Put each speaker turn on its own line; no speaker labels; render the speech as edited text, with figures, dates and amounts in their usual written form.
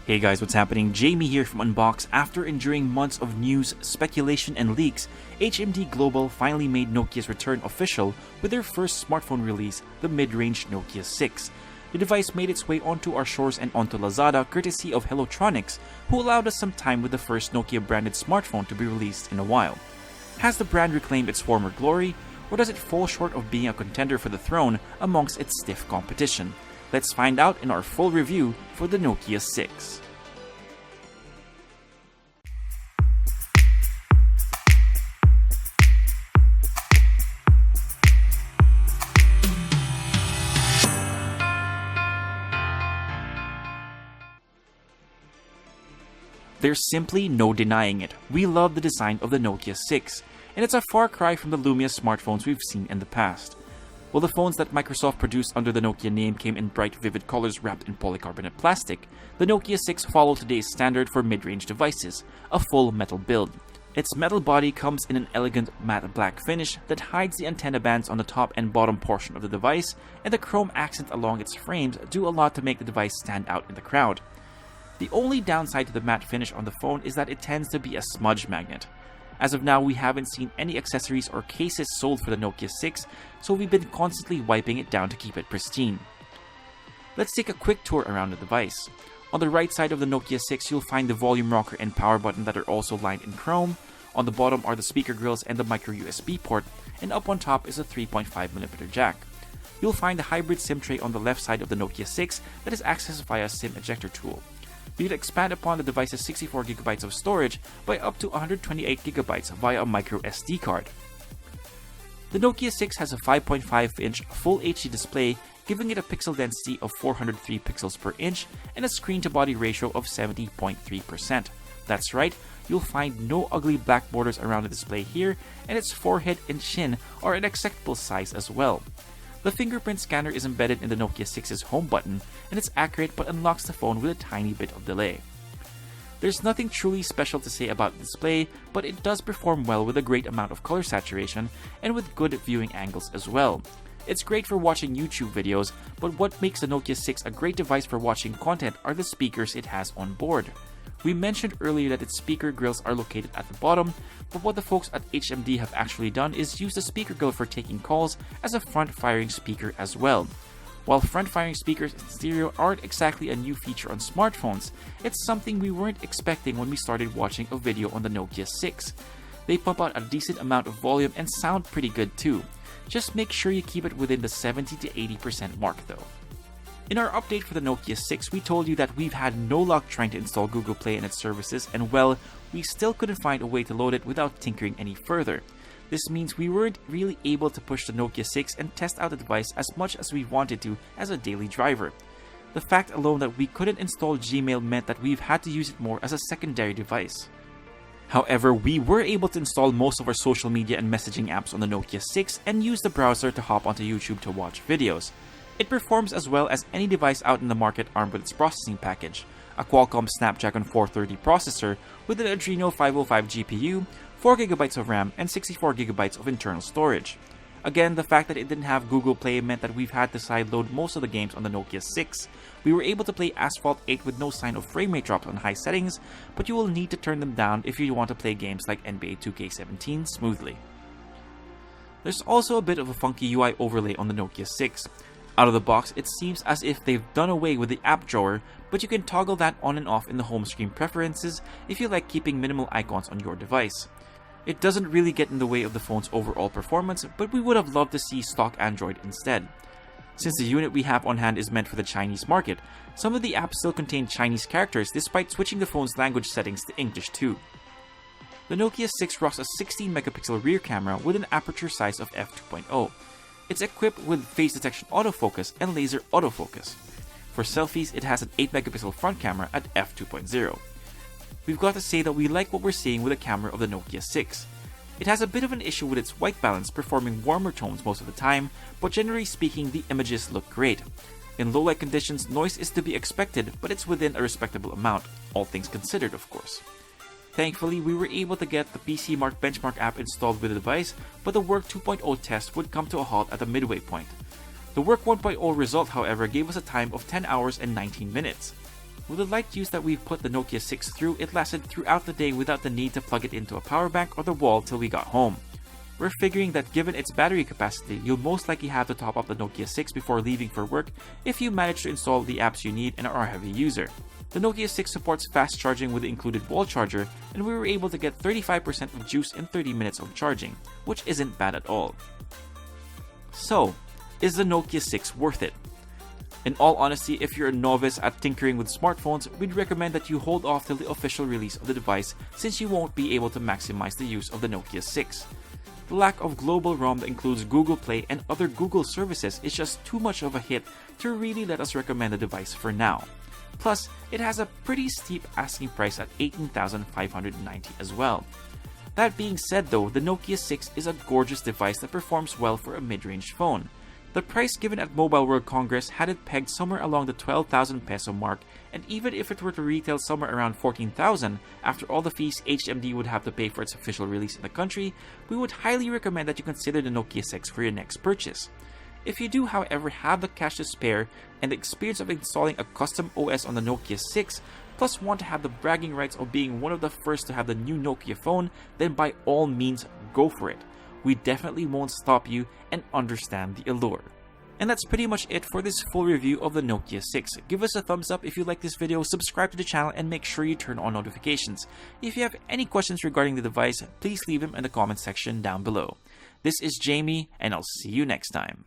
Hey guys, what's happening? Jamie here from Unbox. After enduring months of news, speculation, and leaks, HMD Global finally made Nokia's return official with their first smartphone release, the mid-range Nokia 6. The device made its way onto our shores and onto Lazada courtesy of Hellotronics, who allowed us some time with the first Nokia-branded smartphone to be released in a while. Has the brand reclaimed its former glory, or does it fall short of being a contender for the throne amongst its stiff competition? Let's find out in our full review for the Nokia 6. There's simply no denying it. We love the design of the Nokia 6, and it's a far cry from the Lumia smartphones we've seen in the past. While the phones that Microsoft produced under the Nokia name came in bright, vivid colors wrapped in polycarbonate plastic, the Nokia 6 followed today's standard for mid-range devices, a full metal build. Its metal body comes in an elegant matte black finish that hides the antenna bands on the top and bottom portion of the device, and the chrome accent along its frames do a lot to make the device stand out in the crowd. The only downside to the matte finish on the phone is that it tends to be a smudge magnet. As of now, we haven't seen any accessories or cases sold for the Nokia 6, so we've been constantly wiping it down to keep it pristine. Let's take a quick tour around the device. On the right side of the Nokia 6, you'll find the volume rocker and power button that are also lined in chrome. On the bottom are the speaker grills and the micro USB port, and up on top is a 3.5mm jack. You'll find the hybrid SIM tray on the left side of the Nokia 6 that is accessed via SIM ejector tool. We could expand upon the device's 64GB of storage by up to 128GB via a microSD card. The Nokia 6 has a 5.5-inch Full HD display, giving it a pixel density of 403 pixels per inch and a screen-to-body ratio of 70.3%. That's right, you'll find no ugly black borders around the display here, and its forehead and chin are an acceptable size as well. The fingerprint scanner is embedded in the Nokia 6's home button, and it's accurate but unlocks the phone with a tiny bit of delay. There's nothing truly special to say about the display, but it does perform well with a great amount of color saturation and with good viewing angles as well. It's great for watching YouTube videos, but what makes the Nokia 6 a great device for watching content are the speakers it has on board. We mentioned earlier that its speaker grills are located at the bottom, but what the folks at HMD have actually done is use the speaker grill for taking calls as a front-firing speaker as well. While front-firing speakers in stereo aren't exactly a new feature on smartphones, it's something we weren't expecting when we started watching a video on the Nokia 6. They pump out a decent amount of volume and sound pretty good too. Just make sure you keep it within the 70 to 80% mark though. In our update for the Nokia 6, we told you that we've had no luck trying to install Google Play and its services, and well, we still couldn't find a way to load it without tinkering any further. This means we weren't really able to push the Nokia 6 and test out the device as much as we wanted to as a daily driver. The fact alone that we couldn't install Gmail meant that we've had to use it more as a secondary device. However, we were able to install most of our social media and messaging apps on the Nokia 6 and use the browser to hop onto YouTube to watch videos. It performs as well as any device out in the market armed with its processing package, a Qualcomm Snapdragon 430 processor with an Adreno 505 GPU, 4GB of RAM, and 64GB of internal storage. Again, the fact that it didn't have Google Play meant that we've had to sideload most of the games on the Nokia 6. We were able to play Asphalt 8 with no sign of frame rate drops on high settings, but you will need to turn them down if you want to play games like NBA 2K17 smoothly. There's also a bit of a funky UI overlay on the Nokia 6. Out of the box, it seems as if they've done away with the app drawer, but you can toggle that on and off in the home screen preferences if you like keeping minimal icons on your device. It doesn't really get in the way of the phone's overall performance, but we would have loved to see stock Android instead. Since the unit we have on hand is meant for the Chinese market, some of the apps still contain Chinese characters despite switching the phone's language settings to English too. The Nokia 6 rocks a 16-megapixel rear camera with an aperture size of f2.0. It's equipped with face detection autofocus and laser autofocus. For selfies, it has an 8-megapixel front camera at f2.0. We've got to say that we like what we're seeing with the camera of the Nokia 6. It has a bit of an issue with its white balance, performing warmer tones most of the time, but generally speaking, the images look great. In low light conditions, noise is to be expected, but it's within a respectable amount, all things considered of course. Thankfully, we were able to get the PC Mark Benchmark app installed with the device, but the Work 2.0 test would come to a halt at the midway point. The Work 1.0 result, however, gave us a time of 10 hours and 19 minutes. With the light use that we've put the Nokia 6 through, it lasted throughout the day without the need to plug it into a power bank or the wall till we got home. We're figuring that given its battery capacity, you'll most likely have to top up the Nokia 6 before leaving for work if you manage to install the apps you need and are a heavy user. The Nokia 6 supports fast charging with the included wall charger, and we were able to get 35% of juice in 30 minutes of charging, which isn't bad at all. So, is the Nokia 6 worth it? In all honesty, if you're a novice at tinkering with smartphones, we'd recommend that you hold off till the official release of the device since you won't be able to maximize the use of the Nokia 6. The lack of global ROM that includes Google Play and other Google services is just too much of a hit to really let us recommend the device for now. Plus, it has a pretty steep asking price at $18,590 as well. That being said though, the Nokia 6 is a gorgeous device that performs well for a mid-range phone. The price given at Mobile World Congress had it pegged somewhere along the 12,000 peso mark, and even if it were to retail somewhere around 14,000 after all the fees HMD would have to pay for its official release in the country, we would highly recommend that you consider the Nokia 6 for your next purchase. If you do, however, have the cash to spare and the experience of installing a custom OS on the Nokia 6, plus want to have the bragging rights of being one of the first to have the new Nokia phone, then by all means go for it. We definitely won't stop you and understand the allure. And that's pretty much it for this full review of the Nokia 6. Give us a thumbs up if you like this video, subscribe to the channel, and make sure you turn on notifications. If you have any questions regarding the device, please leave them in the comment section down below. This is Jamie, and I'll see you next time.